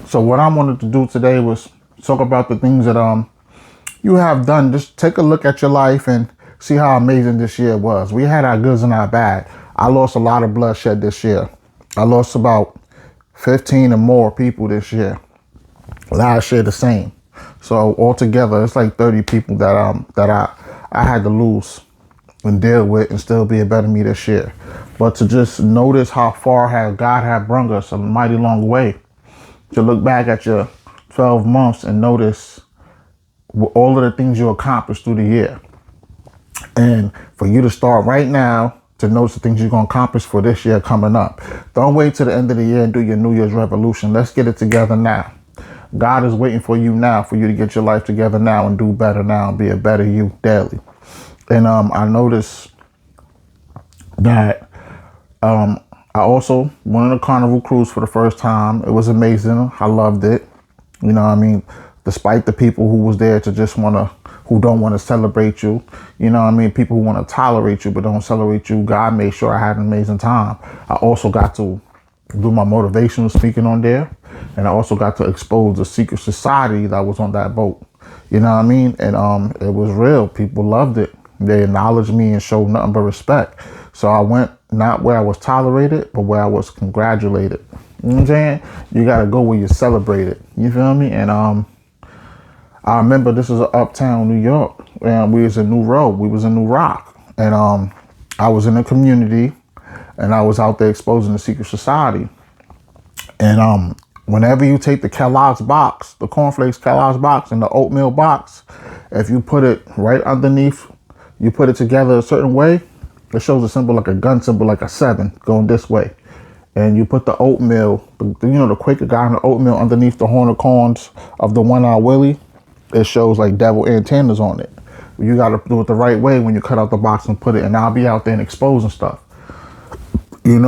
So what I wanted to do today was talk about the things that you have done. Just take a look at your life and see how amazing this year was. We had our goods and our bad. I lost a lot of bloodshed this year. I lost about 15 or more people this year. Last year the same. So altogether it's like 30 people that I had to lose and deal with and still be a better me this year. But to just notice how far God had brought us a mighty long way. To look back at your 12 months and notice all of the things you accomplished through the year. And for you to start right now to notice the things you're going to accomplish for this year coming up. Don't wait till the end of the year and do your New Year's resolution. Let's get it together now. God is waiting for you now, for you to get your life together now and do better now and be a better you daily. And I noticed that I also went on a Carnival cruise for the first time. It was amazing. I loved it. You know what I mean? Despite the people who was there to just who don't want to celebrate you. You know what I mean? People who want to tolerate you but don't celebrate you. God made sure I had an amazing time. I also got to do my motivational speaking on there. And I also got to expose the secret society that was on that boat. You know what I mean? And it was real. People loved it. They acknowledged me and showed nothing but respect. So I went not where I was tolerated, but where I was congratulated. You know what I'm saying? You got to go where you're celebrated. You feel me? And I remember this was uptown New York. And we was in New Road. We was in New Rock. And I was in the community. And I was out there exposing the secret society. And whenever you take the Kellogg's box, the cornflakes Kellogg's box and the oatmeal box, if you put it right underneath, you put it together a certain way, it shows a symbol like a gun symbol, like a 7 going this way. And you put the oatmeal, the Quaker guy in the oatmeal underneath the horn of corns of the one-eyed Willie, it shows like devil antennas on it. You got to do it the right way when you cut out the box and put it. And I'll be out there and exposing stuff, and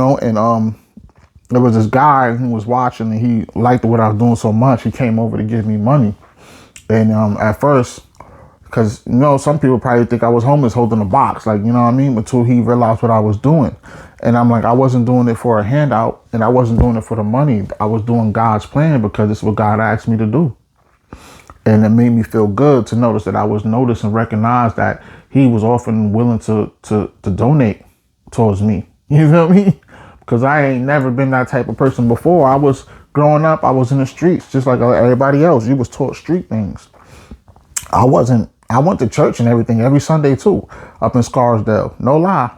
there was this guy who was watching and he liked what I was doing so much. He came over to give me money. And at first, because, some people probably think I was homeless holding a box, like, you know what I mean? Until he realized what I was doing. And I'm like, I wasn't doing it for a handout and I wasn't doing it for the money. I was doing God's plan because it's what God asked me to do. And it made me feel good to notice that I was noticed and recognized that he was often willing to donate towards me. You feel me? Because I ain't never been that type of person before. I was growing up, I was in the streets just like everybody else. You was taught street things. I went to church and everything every Sunday too, up in Scarsdale. No lie.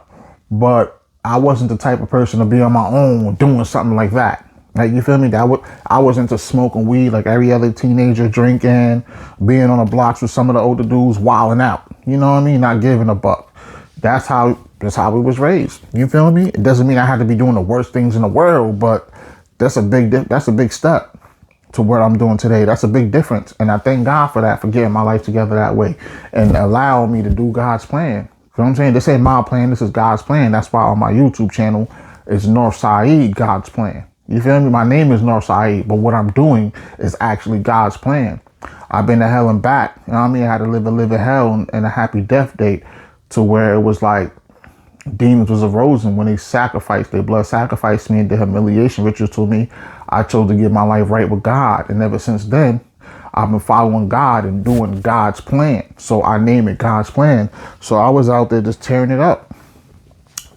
But I wasn't the type of person to be on my own doing something like that. Like, you feel me? I was into smoking weed like every other teenager, drinking, being on the blocks with some of the older dudes, wilding out. You know what I mean? Not giving a buck. That's how we was raised. You feel me? It doesn't mean I had to be doing the worst things in the world, but that's a big step to what I'm doing today. That's a big difference. And I thank God for that, for getting my life together that way and allowing me to do God's plan. You know what I'm saying? This ain't my plan. This is God's plan. That's why on my YouTube channel is North Saeed, God's plan. You feel me? My name is North Saeed, but what I'm doing is actually God's plan. I've been to hell and back. You know what I mean? I had to live a hell and a happy death date to where it was like demons was arisen when they sacrificed, their blood sacrificed me and did humiliation rituals to me. I chose to get my life right with God. And ever since then, I've been following God and doing God's plan. So I name it God's plan. So I was out there just tearing it up.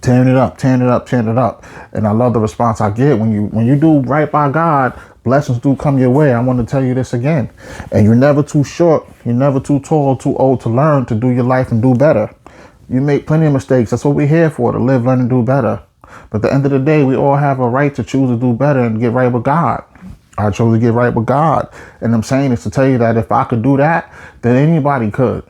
And I love the response I get when you do right by God. Blessings do come your way. I want to tell you this again. And you're never too short. You're never too tall, too old to learn, to do your life and do better. You make plenty of mistakes. That's what we're here for, to live, learn, and do better. But at the end of the day, we all have a right to choose to do better and get right with God. I chose to get right with God. And I'm saying this to tell you that if I could do that, then anybody could.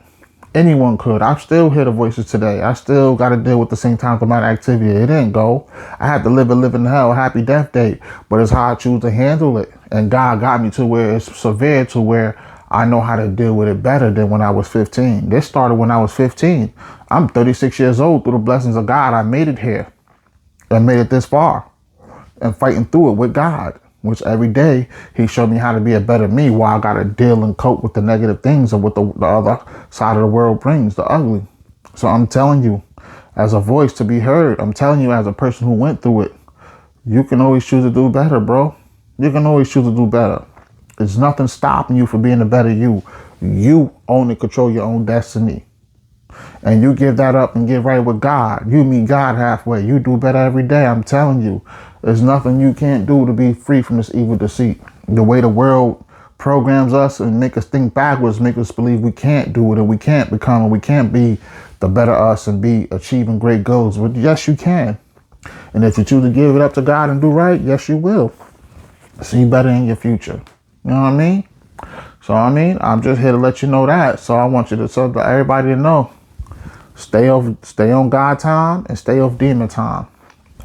Anyone could. I still hear the voices today. I still got to deal with the same time amount of activity. It didn't go. I had to live in hell, happy death date. But it's how I choose to handle it. And God got me to where it's severe, to where I know how to deal with it better than when I was 15. This started when I was 15. I'm 36 years old. Through the blessings of God, I made it here. I made it this far. And fighting through it with God. Which every day he showed me how to be a better me, while I got to deal and cope with the negative things of what the other side of the world brings, the ugly. So I'm telling you, as a voice to be heard, I'm telling you as a person who went through it, you can always choose to do better, bro. You can always choose to do better. There's nothing stopping you from being a better you. You own and control your own destiny. And you give that up and get right with God. You meet God halfway. You do better every day. I'm telling you, there's nothing you can't do to be free from this evil deceit. The way the world programs us and make us think backwards, make us believe we can't do it and we can't become and we can't be the better us and be achieving great goals. But yes, you can. And if you choose to give it up to God and do right, yes, you will. See better in your future. You know what I mean? So, I'm just here to let you know that. So I want you to tell everybody to know. Stay on God time and stay off demon time.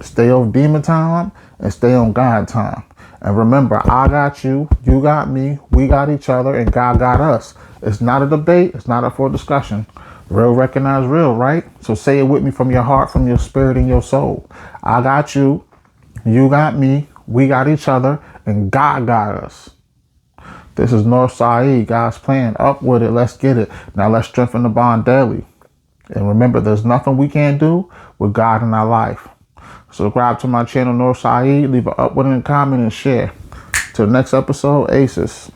Stay off demon time and stay on God time. And remember, I got you, you got me, we got each other, and God got us. It's not a debate. It's not up for discussion. Real recognize real, right? So say it with me from your heart, from your spirit and your soul. I got you, you got me, we got each other, and God got us. This is North Saeed, God's plan. Up with it. Let's get it. Now let's strengthen the bond daily. And remember, there's nothing we can't do with God in our life. Subscribe to my channel, North Saeed. Leave an upvote and comment and share. Till next episode, Aces.